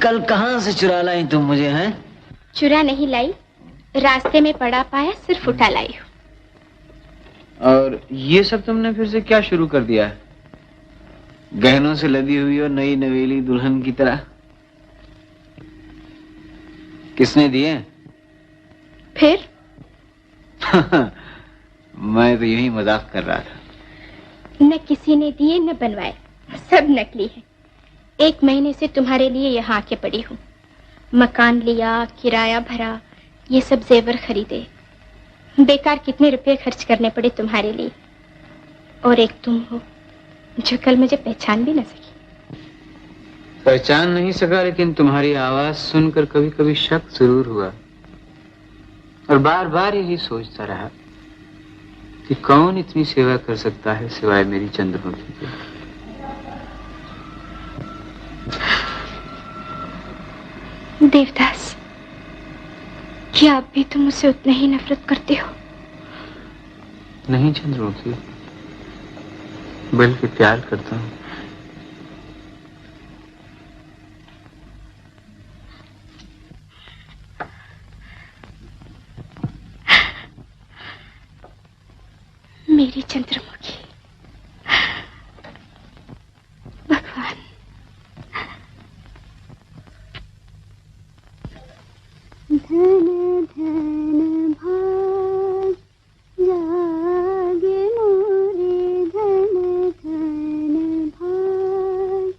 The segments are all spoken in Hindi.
कल कहाँ से चुरा लाई तुम मुझे? हैं? चुरा नहीं लाई, रास्ते में पड़ा पाया, सिर्फ उठा लाई हूँ। और ये सब तुमने फिर से क्या शुरू कर दिया है? गहनों से लदी हुई और नई नवेली दुल्हन की तरह। किसने दिए? फिर? मैं तो यही मजाक कर रहा था। न किसी ने दिए न बनवाए, सब नकली है। 1 महीने से तुम्हारे लिए यहाँ आके पड़ी हूँ। मकान लिया, किराया भरा, ये सब जेवर खरीदे, बेकार कितने रुपए खर्च करने पड़े तुम्हारे लिए। और एक तुम हो जो कल मुझे पहचान भी न सकी। पहचान नहीं सका, लेकिन तुम्हारी आवाज सुनकर कभी कभी शक जरूर हुआ। और बार बार यही सोचता रहा कि कौन इतनी सेवा कर सकता है सिवाय मेरी चंद्रमुखी के। देवदास, क्या अब भी तुम मुझसे उतना ही नफरत करते हो? नहीं चंद्रमुखी, बल्कि प्यार करता हूँ। मेरी चंद्रमुखी, भगवान। धन धन भाग जागे मोरे, धन धन भाग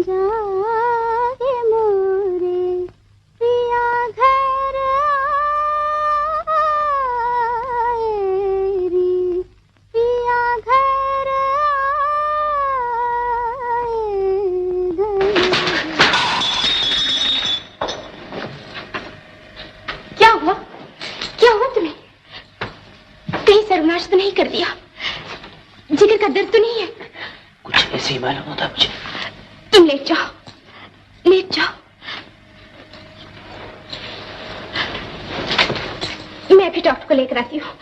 जागे मोरे, पिया घर आए रे, पिया घर आए। धन क्या हुआ? क्या हुआ तुम्हें? कहीं सर्वनाश तो नहीं कर दिया? जिगर का दर्द तो नहीं है? कुछ ऐसे ही मालूम होता मुझे। तुम लेट जाओ, लेट जाओ। मैं भी डॉक्टर को लेकर आती हूँ।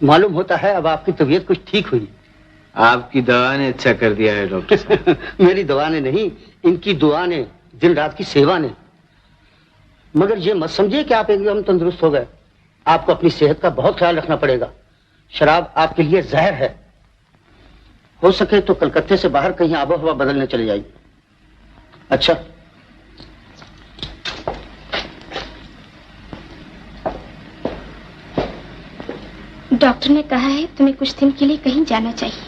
मालूम होता है अब आपकी तबीयत कुछ ठीक हुई। आपकी दवा ने अच्छा कर दिया है डॉक्टर साहब। मेरी दवा ने नहीं, इनकी दुआ ने, दिन रात की सेवा ने। मगर ये मत समझिए कि आप एकदम तंदुरुस्त हो गए। आपको अपनी सेहत का बहुत ख्याल रखना पड़ेगा। शराब आपके लिए जहर है। हो सके तो कलकत्ते से बाहर कहीं आबो हवा बदलने चले जाइए। अच्छा, डॉक्टर ने कहा है तुम्हें कुछ दिन के लिए कहीं जाना चाहिए।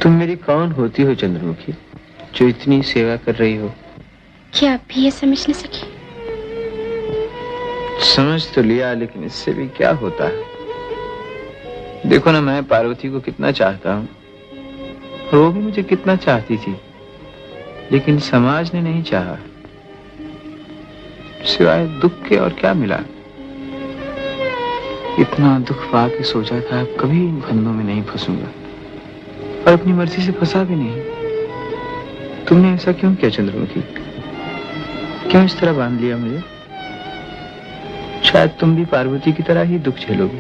तुम मेरी कौन होती हो चंद्रमुखी, जो इतनी सेवा कर रही हो? क्या आप भी ये समझ न सके? समझ तो लिया, लेकिन इससे भी क्या होता है? देखो ना, मैं पार्वती को कितना चाहता हूँ और वो भी मुझे कितना चाहती थी, लेकिन समाज ने नहीं चाहा। सिवाय दुख के और क्या मिला? इतना दुख पाके सोचा था अब कभी इन फंदों में नहीं फंसूंगा, और अपनी मर्जी से फंसा भी नहीं। तुमने ऐसा क्यों किया चंद्रमुखी? क्यों इस तरह बांध लिया मुझे? शायद तुम भी पार्वती की तरह ही दुख झेलोगी।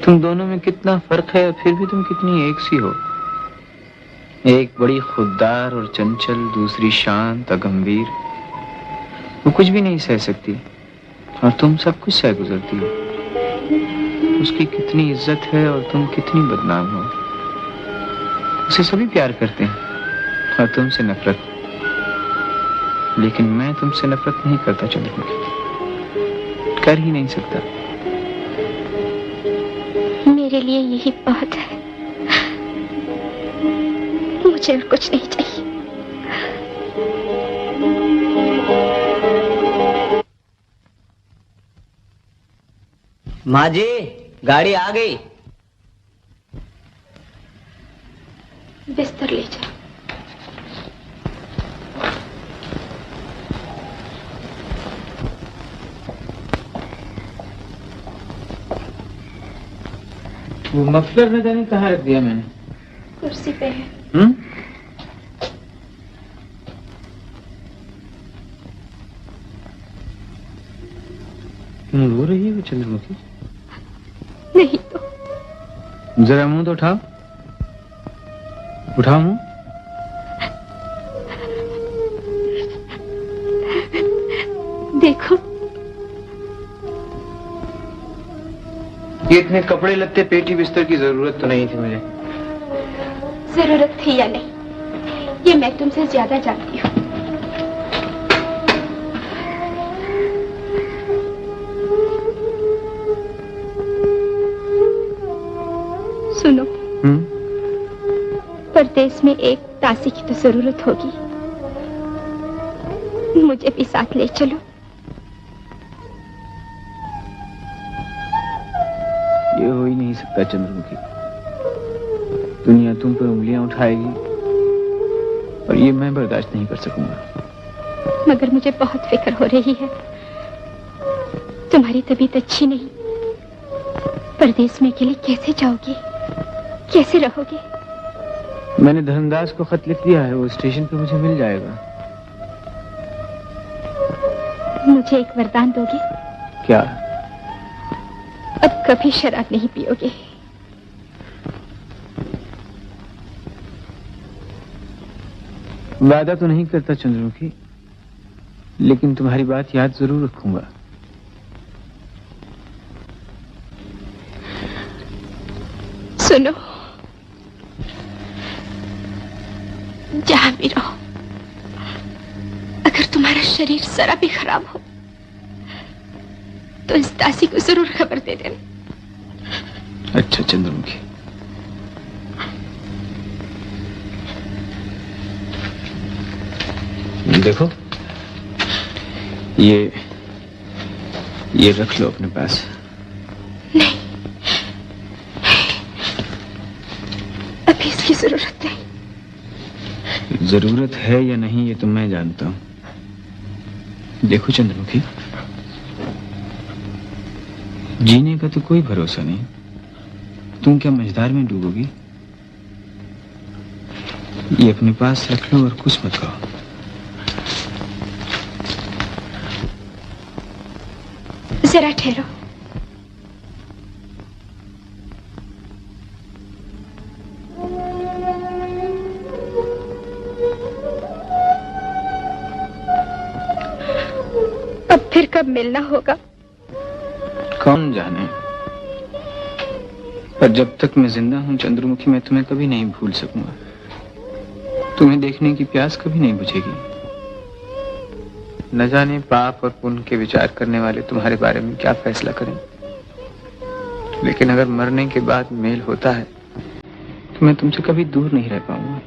तुम दोनों में कितना फर्क है, फिर भी तुम कितनी एक सी हो। एक बड़ी खुददार और चंचल, दूसरी शांत अगंभीर। वो कुछ भी नहीं सह सकती और तुम सब कुछ सह गुजरती हो। उसकी कितनी इज्जत है और तुम कितनी बदनाम हो। उसे सभी प्यार करते हैं और तुमसे नफरत। लेकिन मैं तुमसे नफरत नहीं करता चंद्रमुखी, कर ही नहीं सकता। मेरे लिए यही बहुत है, मुझे और कुछ नहीं चाहिए। माँ जी, गाड़ी आ गई। बिस्तर ले जाओ। वो मफलर न जाने कहाँ रख दिया मैंने। कुर्सी पे है। तुम रो रही हो चंद्रमुखी? नहीं तो। जरा मुंह तो उठाओ, उठाओ मुंह। देखो, ये इतने कपड़े लत्ते पेटी बिस्तर की जरूरत तो नहीं थी मुझे। जरूरत थी या नहीं, ये मैं तुमसे ज्यादा जानती हूँ। सुनो, परदेश में एक दासी की तो जरूरत होगी। मुझे भी साथ ले चलो। ये हो ही नहीं सकता चंद्रमुखी। दुनिया तुम पर उंगलियां उठाएगी और ये मैं बर्दाश्त नहीं कर सकूंगा। मगर मुझे बहुत फिक्र हो रही है। तुम्हारी तबीयत अच्छी नहीं। परदेश में अकेले कैसे जाओगे, कैसे रहोगे? मैंने धर्मदास को खत लिख दिया है, वो स्टेशन पे मुझे मिल जाएगा। मुझे एक वरदान दोगे? क्या? अब कभी शराब नहीं पियोगे। वादा तो नहीं करता चंद्रमुखी, लेकिन तुम्हारी बात याद जरूर रखूंगा। सुनो, जहां भी रहो, अगर तुम्हारा शरीर जरा भी खराब हो तो इस दासी को जरूर खबर दे देना। अच्छा चंद्रमुखी। देखो, ये रख लो अपने पास। नहीं, अभी इसकी जरूरत नहीं। जरूरत है या नहीं ये तो मैं जानता हूं। देखो चंद्रमुखी, जीने का तो कोई भरोसा नहीं। तुम क्या मझधार में डूबोगी? ये अपने पास रख लो और कुछ मत कहो। जरा ठहरो। अब फिर कब मिलना होगा? कौन जाने, पर जब तक मैं जिंदा हूं चंद्रमुखी, मैं तुम्हें कभी नहीं भूल सकूंगा। तुम्हें देखने की प्यास कभी नहीं बुझेगी। न जाने पाप और पुण्य के विचार करने वाले तुम्हारे बारे में क्या फैसला करें, लेकिन अगर मरने के बाद मेल होता है तो मैं तुमसे कभी दूर नहीं रह पाऊंगा।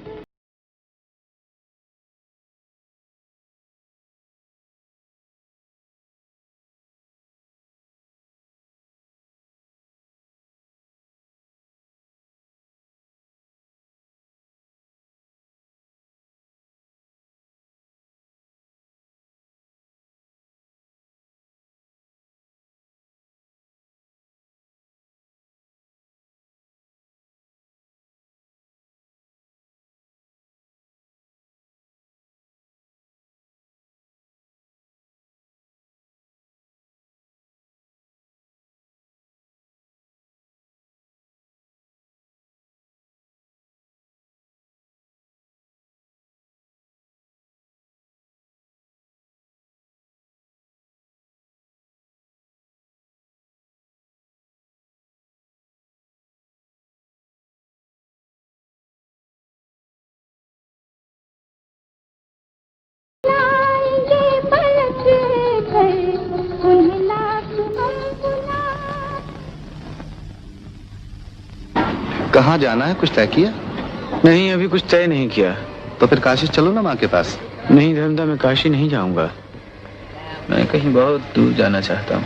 कहाँ जाना है, कुछ तय किया? नहीं, अभी कुछ तय नहीं किया। तो फिर काशी चलो ना माँ के पास। नहीं धर्मदा, मैं काशी नहीं जाऊंगा। मैं कहीं बहुत दूर जाना चाहता हूँ।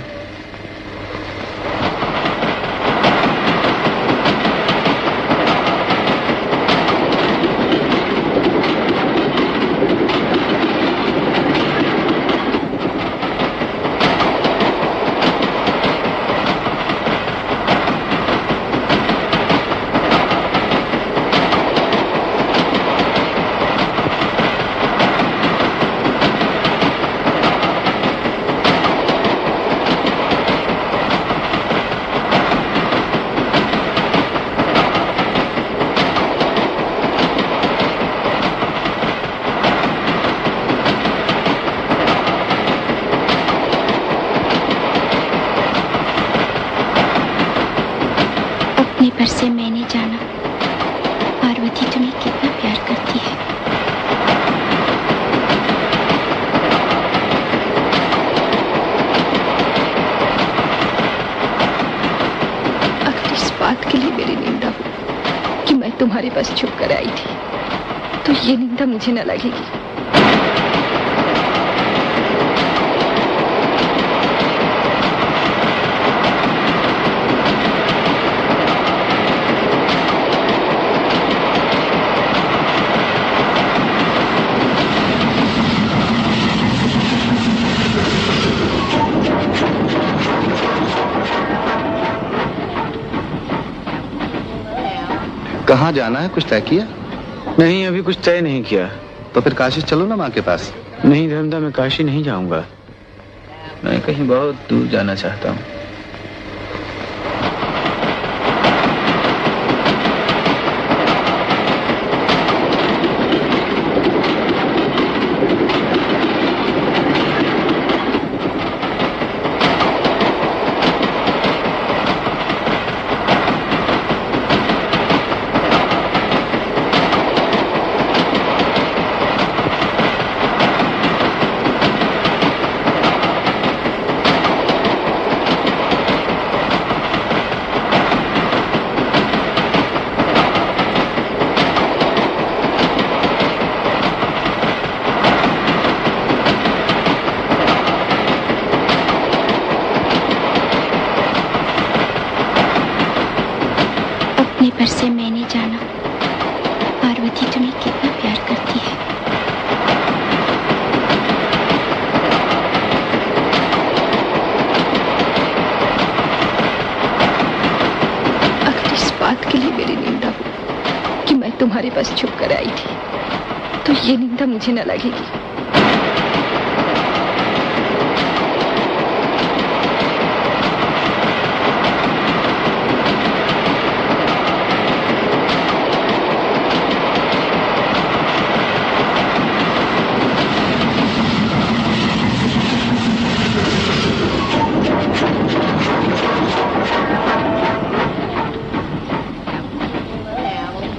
तुम्हारे पास छुप कर आई थी तो ये निंदा मुझे न लगेगी। कहाँ जाना है, कुछ तय किया? नहीं, अभी कुछ तय नहीं किया। तो फिर काशी चलो ना माँ के पास। नहीं धर्मदा, मैं काशी नहीं जाऊंगा। मैं कहीं बहुत दूर जाना चाहता हूँ। पर से मैंने जाना पार्वती तुम्हें कितना प्यार करती है। अगर इस बात के लिए मेरी निंदा हो कि मैं तुम्हारे पास छुप कर आई थी तो ये निंदा मुझे न लगेगी।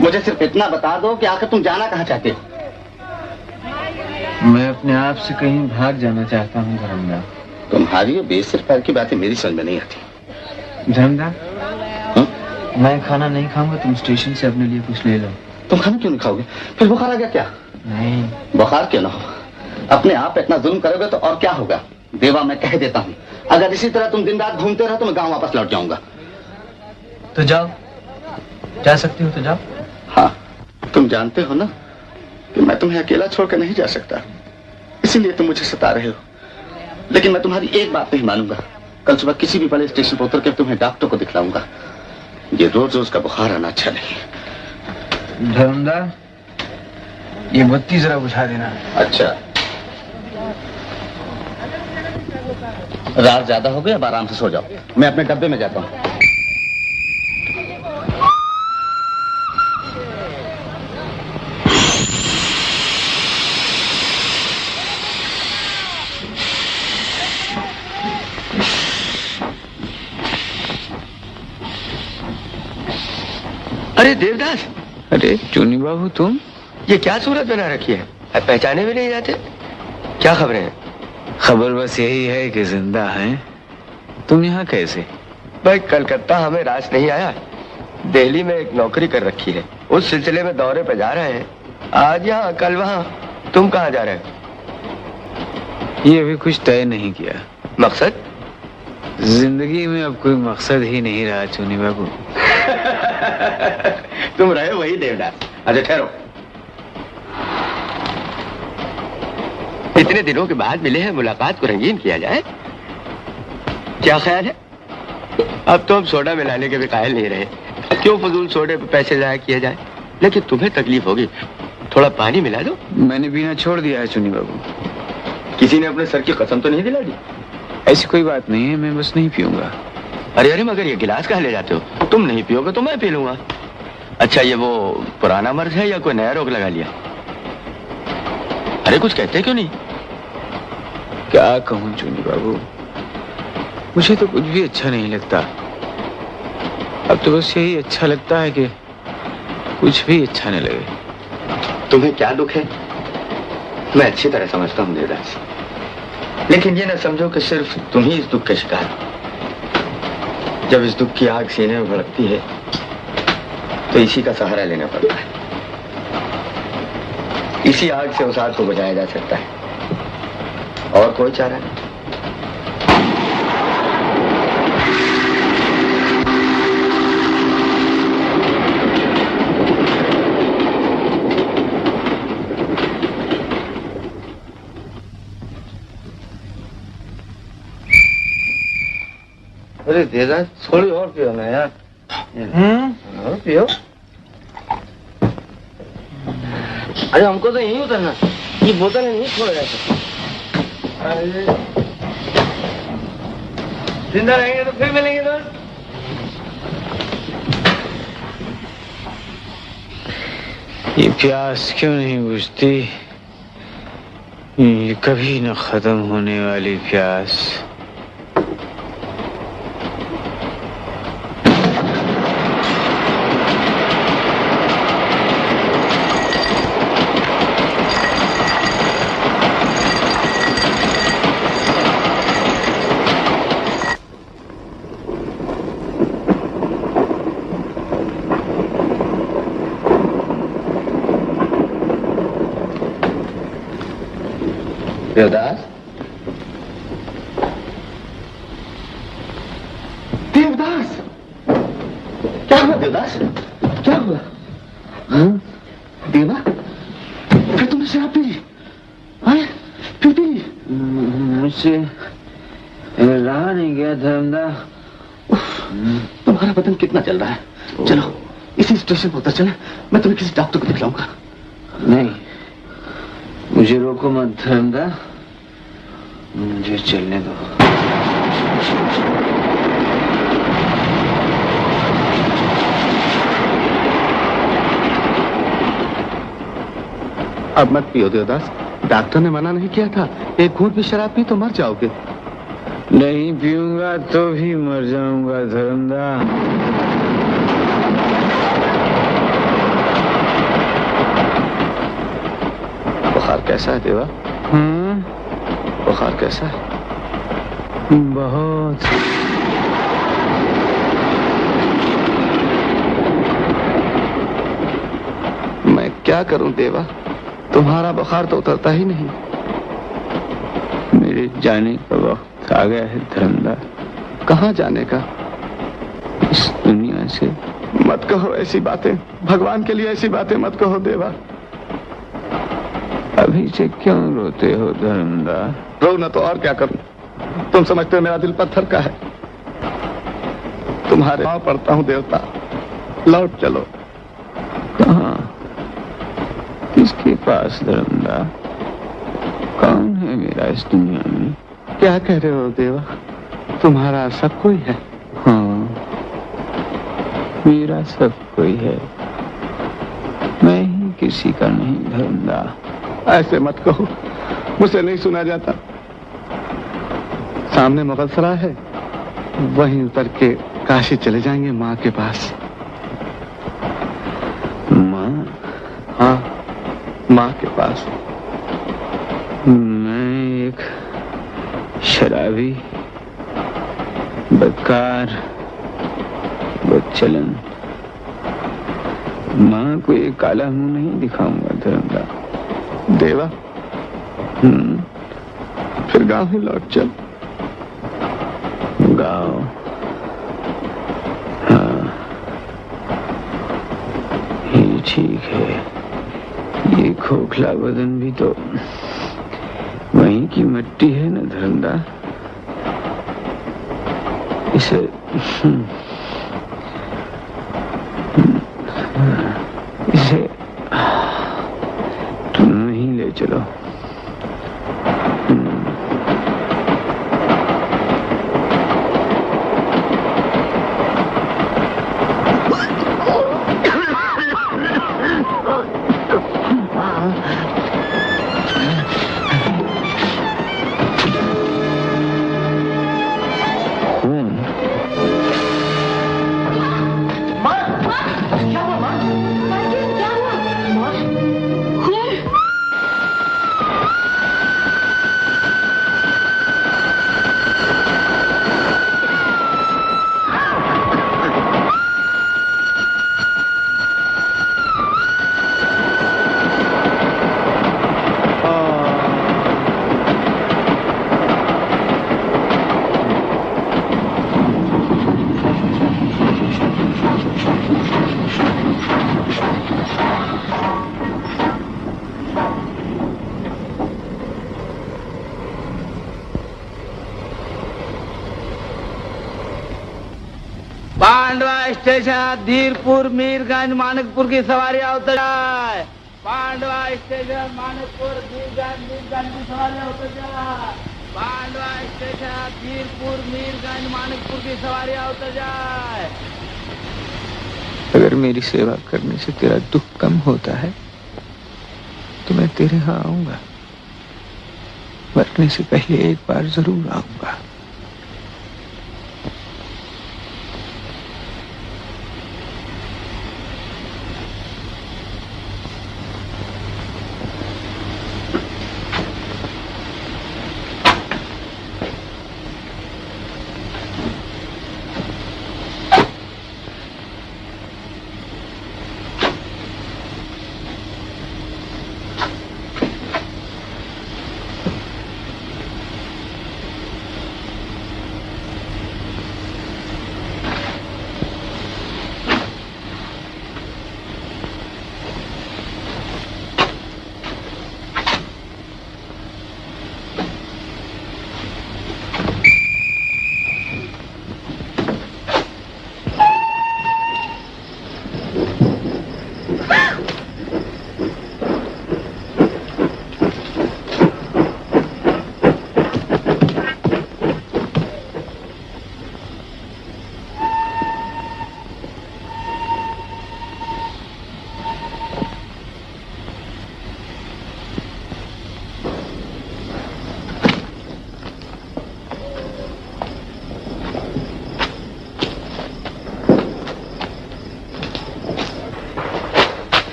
मुझे सिर्फ इतना बता दो कि आखिर तुम जाना कहाँ चाहते हो? मैं अपने आप से कहीं भाग जाना चाहता हूँ धर्मदा। तुम्हारी बेसिर पैर की बातें मेरी समझ में नहीं आती। धर्मदा, मैं खाना नहीं खाऊंगा, तुम स्टेशन से अपने लिए कुछ ले लो। तुम खाना क्यों नहीं खाओगे? फिर बुखार आ गया क्या? नहीं। बुखार क्यों ना हो, अपने आप इतना जुल्म करोगे तो और क्या होगा? देवा, मैं कह देता हूँ, अगर इसी तरह तुम दिन रात घूमते रहो तो मैं गाँव वापस लौट जाऊंगा। तो जाओ, जा सकती हो तो जाओ। हाँ, तुम जानते हो ना कि मैं तुम्हें अकेला छोड़कर नहीं जा सकता, इसीलिए तुम मुझे सता रहे हो। लेकिन मैं तुम्हारी एक बात नहीं मानूंगा। कल सुबह किसी भी बड़े स्टेशन पर उतर कर तुम्हें डॉक्टर को दिखलाऊंगा। ये रोज रोज का बुखार आना अच्छा नहीं। धर्मदा, ये बत्ती जरा बुझा देना। अच्छा, रात ज्यादा हो गई, अब आराम से सो जाओ। मैं अपने डब्बे में जाता हूँ। अरे देवदास! अरे चुनी बाबू, तुम ये क्या सूरत बना रखी है? पहचाने भी नहीं जाते। क्या खबरें हैं? खबर बस यही है कि जिंदा हैं। तुम यहाँ कैसे? भाई, कलकत्ता हमें रास नहीं आया। दिल्ली में एक नौकरी कर रखी है, उस सिलसिले में दौरे पे जा रहे हैं। आज यहाँ, कल वहाँ। तुम कहाँ जा रहे हो? ये अभी कुछ तय नहीं किया। मकसद? जिंदगी में अब कोई मकसद ही नहीं रहा चुनी बाबू। तुम रहे वही देवदास। अच्छा ठहरो, इतने दिनों के बाद मिले हैं, मुलाकात को रंगीन किया जाए। क्या ख्याल है? अब तो हम सोडा मिलाने के भी कायल नहीं रहे। क्यों फजूल सोडे पे पैसे जाया किया जाए? लेकिन तुम्हें तकलीफ होगी, थोड़ा पानी मिला दो। मैंने पीना छोड़ दिया है चुनी बाबू। किसी ने अपने सर की कसम तो नहीं दिला दी? ऐसी कोई बात नहीं है, मैं बस नहीं पीऊंगा। अरे अरे, मगर ये गिलास कहाँ ले जाते हो? तुम नहीं पियोगे तो मैं पी लूंगा। अच्छा, ये वो पुराना मर्ज है या कोई नया रोग लगा लिया? अरे कुछ कहते क्यों नहीं? क्या कहूँ चुनी बाबू, मुझे तो कुछ भी अच्छा नहीं लगता। अब तो बस यही अच्छा लगता है कि कुछ भी अच्छा नहीं लगे। तुम्हें क्या दुख है? मैं अच्छी तरह समझता हूँ देवदास, लेकिन ये ना समझो कि सिर्फ तुम ही इस दुख के शिकार हो। जब इस दुख की आग सीने में भड़कती है तो इसी का सहारा लेना पड़ता है। इसी आग से उस आग को बुझाया जा सकता है, और कोई चारा नहीं। अरे देदा, थोड़ी और पियो ना यार। और पियो। अरे हमको तो यहीं उतरना, ये बोतल नहीं छोड़ जाता। अरे जिंदा रहेंगे तो फिर मिलेंगे दोस्त। ये प्यास क्यों नहीं बुझती? ये कभी न खत्म होने वाली प्यास। देवदास, देवदास, क्या हुआ देवदास? क्या हुआ? देवा, फिर तुमने शराब पी ली? फिर पी ली? मुझसे रहा नहीं गया धर्मदा। तुम्हारा बदन कितना चल रहा है? चलो इसी स्टेशन पर उतर चले, मैं तुम्हें किसी डॉक्टर को दिखलाऊंगा। नहीं, मुझे रोको मत धर्मदा, मुझे चलने दो। अब मत पियो देवदास, डॉक्टर ने मना नहीं किया था। एक घूंट भी शराब पी तो मर जाओगे। नहीं पीऊंगा तो भी मर जाऊंगा धर्मदा। बुखार कैसा है देवा? बुखार कैसा है? बहुत। मैं क्या करूं देवा, तुम्हारा बुखार तो उतरता ही नहीं। मेरे जाने का वक्त आ गया है धर्मदा। कहाँ जाने का? इस दुनिया से। मत कहो ऐसी बातें, भगवान के लिए ऐसी बातें मत कहो देवा। अभी से क्यों रोते हो धर्मदा? रो ना तो और क्या करूं? तुम समझते हो मेरा दिल पत्थर का है। तुम्हारे पांव पड़ता हूं देवता, लौट चलो। कहाँ? किसके पास धर्मदा? कौन है मेरा इस दुनिया में? क्या कह रहे हो देवा? तुम्हारा सब कोई है। हाँ, मेरा सब कोई है, मैं ही किसी का नहीं धर्मदा। ऐसे मत कहो, मुझसे नहीं सुना जाता। सामने मुगल सराय है, वहीं उतर के काशी चले जाएंगे माँ के पास। माँ? हाँ, माँ के पास। मैं एक शराबी, बदकार, बदचलन माँ को एक काला मुंह नहीं दिखाऊंगा धर्मदा। देवा, फिर गांव ही लौट चल। गाँव? हाँ, ये ठीक है। ये खोखला बदन भी तो वहीं की मिट्टी है न धर्मदा। इसे तुम ही ले चलो। पांडवा स्टेशन धीरपुर मीरगंज मानिकपुर की सवारियां उतर जाए। पांडवा स्टेशन मानिकपुर मीरगंज की सवारियां उतर जाए। पांडवा स्टेशन धीरपुर मीरगंज मानिकपुर की सवारियां उतर जाए। अगर मेरी सेवा करने से तेरा दुख कम होता है तो मैं तेरे यहाँ आऊंगा। मरने से पहले एक बार जरूर आऊंगा।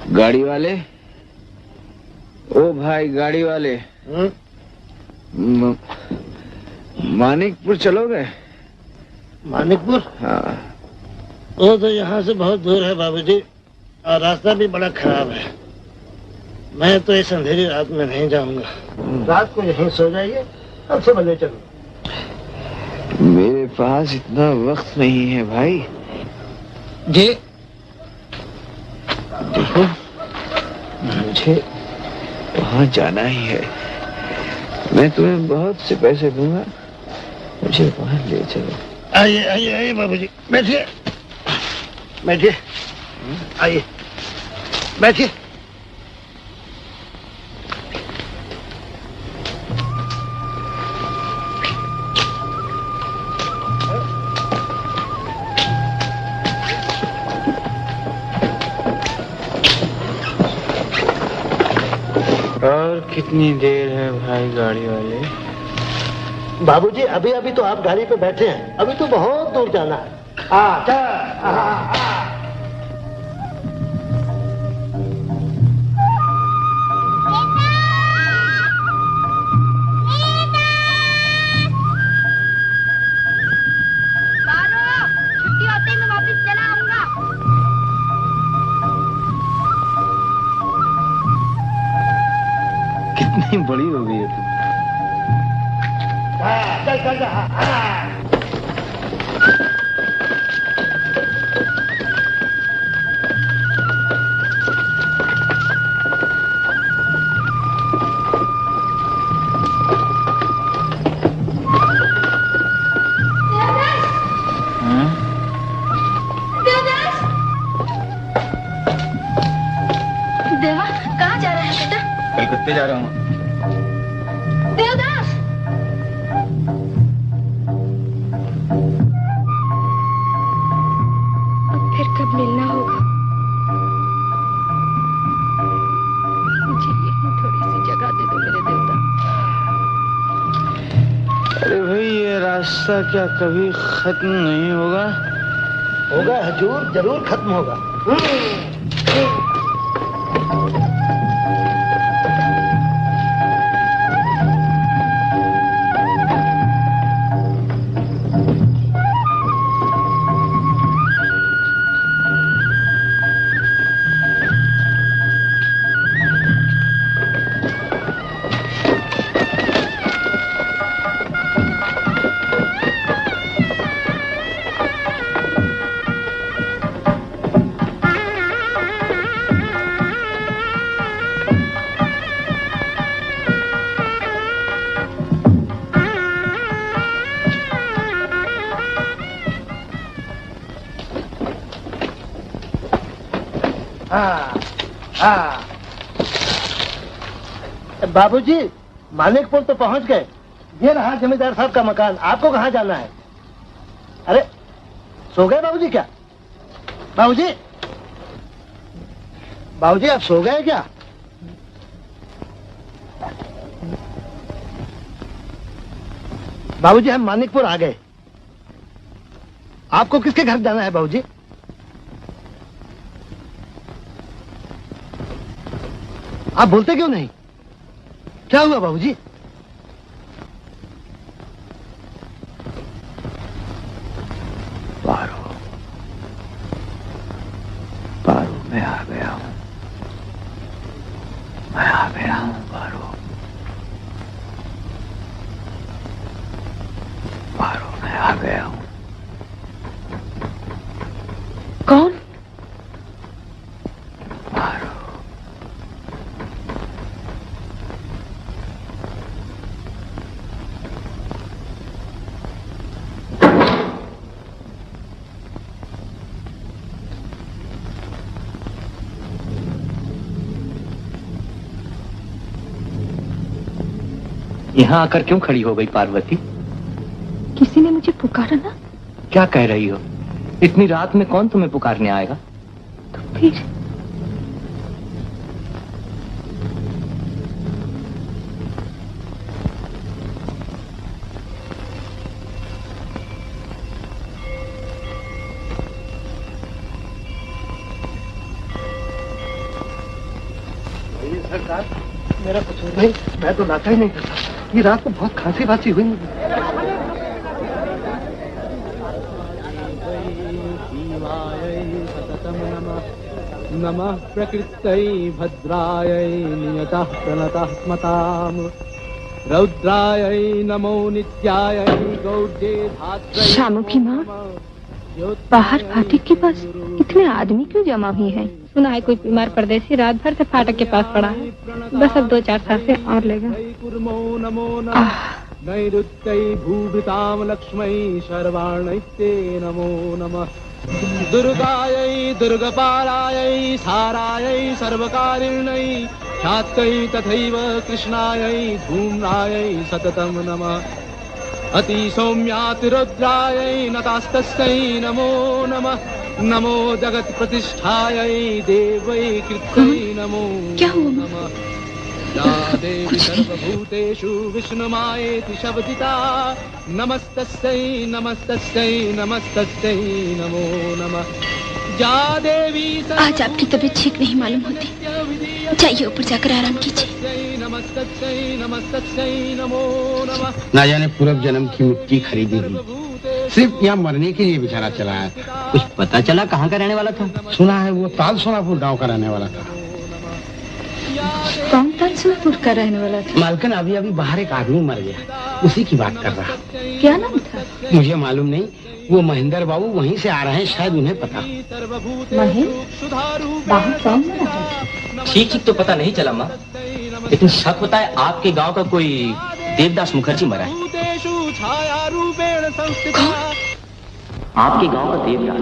गाड़ी वाले, ओ भाई गाड़ी वाले, मानिकपुर चलोगे? मानिकपुर? हाँ। वो तो यहाँ से बहुत दूर है बाबूजी, और रास्ता भी बड़ा खराब है। मैं तो इस अंधेरी रात में नहीं जाऊंगा। रात को यहीं सो जाइए, अब से भले चलो। मेरे पास इतना वक्त नहीं है भाई। जी देखो, मुझे वहां जाना ही है। मैं तुम्हें बहुत से पैसे दूंगा, मुझे वहां ले चलो। आइए आइए आइए बाबूजी, बैठिए बैठिए, आइए बैठिए। और कितनी देर है भाई गाड़ी वाले? बाबूजी अभी अभी तो आप गाड़ी पे बैठे हैं, अभी तो बहुत दूर जाना है। छुट्टी होते ही मैं वापस चला आऊंगा। कितनी बड़ी हो गई है तू। चल चल देवा, कहाँ जा रहा है बेटा? कलकत्ते जा रहा हूँ। देवदास! अब फिर कब मिलना होगा? मुझे यहीं थोड़ी सी जगह दे दो मेरे देवता। अरे भाई, ये रास्ता क्या कभी खत्म नहीं होगा? होगा हजूर, जरूर खत्म होगा। हाँ हाँ। बाबूजी, मानिकपुर तो पहुंच गए। ये रहा जमींदार साहब का मकान। आपको कहाँ जाना है? अरे सो गए बाबूजी क्या? बाबूजी, बाबूजी आप सो गए क्या? बाबूजी हम मानिकपुर आ गए। आपको किसके घर जाना है बाबूजी? आप बोलते क्यों नहीं? क्या हुआ बाबूजी? पारो, पारो, मैं आ गया हूँ, मैं आ गया हूँ पारो, पारो, मैं आ गया हूँ। कौन? पारो, यहाँ आकर क्यों खड़ी हो गई पार्वती? किसी ने मुझे पुकारा ना। क्या कह रही हो? इतनी रात में कौन तुम्हें पुकारने आएगा? तो फिर सरकार, मेरा कसूर नहीं, मैं तो लाता ही नहीं था। ये रात को बहुत खांसी बासी हुई मुझे। नमः प्रकृतै भद्रायै नियतः प्रणतः स्मताम् रौद्रायै नमो नित्यायै गौर्ये धात्रै। शामू की माँ, बाहर फाटक के पास इतने आदमी क्यों जमा हुए हैं? सुना है कोई बीमार परदेसी रात भर से फाटक के पास पड़ा है। बस अब 2-4 सांसें और लेगा। नैऋत्यै भूभृतां लक्ष्मै शर्वाणैते नमो नमः। दुर्गायै दुर्गपालायै सारायै सर्वकारिण्यै ख्यात्यै तथैव कृष्णायै धूम्रायै सततं नमः। अतिसौम्यातिरुद्रायै नतास्तस्यै नमो नमः। नमो जगत प्रतिष्ठायै देवै कृत्यै नमो नमः। या देवी सर्वभूतेषु विष्णुमायेति शब्दिता नमस्तस्यै नमस्तस्यै नमस्तस्यै नमो नमः। या देवी आज आपकी तबीयत ठीक नहीं मालूम होती, जाइए ऊपर जाकर आराम कीजिए। नमस्तस्यै नमस्तस्यै नमो नमः। ना जाने पूर्व जन्म की मिट्टी खरीदी हुई, सिर्फ यहाँ मरने के लिए बेचारा चला है। कुछ पता चला कहाँ का रहने वाला था? सुना है वो ताल सोनापुर गांव का रहने वाला था। कौन तालसुरपुर का रहने वाला था? मालकन अभी अभी बाहर एक आदमी मर गया, उसी की बात कर रहा। क्या नाम था? मुझे मालूम नहीं, वो महेंद्र बाबू वहीं से आ रहे हैं, शायद उन्हें पता। महेंद्र बाहर कौन मरा है? ठीक ठीक तो पता नहीं चला माँ, लेकिन शक होता है आपके गांव का कोई देवदास मुखर्जी मरा है। आपके गांव का देवदास।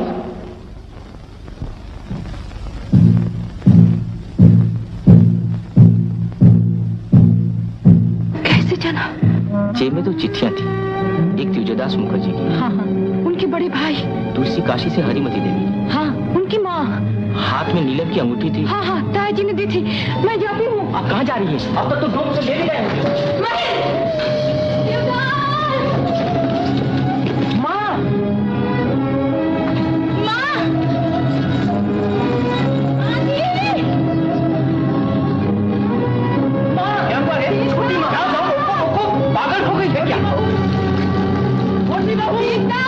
कैसे जाना? जेब में 2 चिट्ठियां थी, एक थी उजयदास मुखर्जी की। हाँ हाँ, उनके बड़े भाई। दूसरी काशी से हरिमती देवी। हाँ, उनकी माँ। हाथ में नीलम की अंगूठी थी। हाँ हाँ, ताया जी ने दी थी। मैं जाती हूँ। आप कहाँ जा रही हैं? अब तक तो 2 मुझे ले गए। सीता!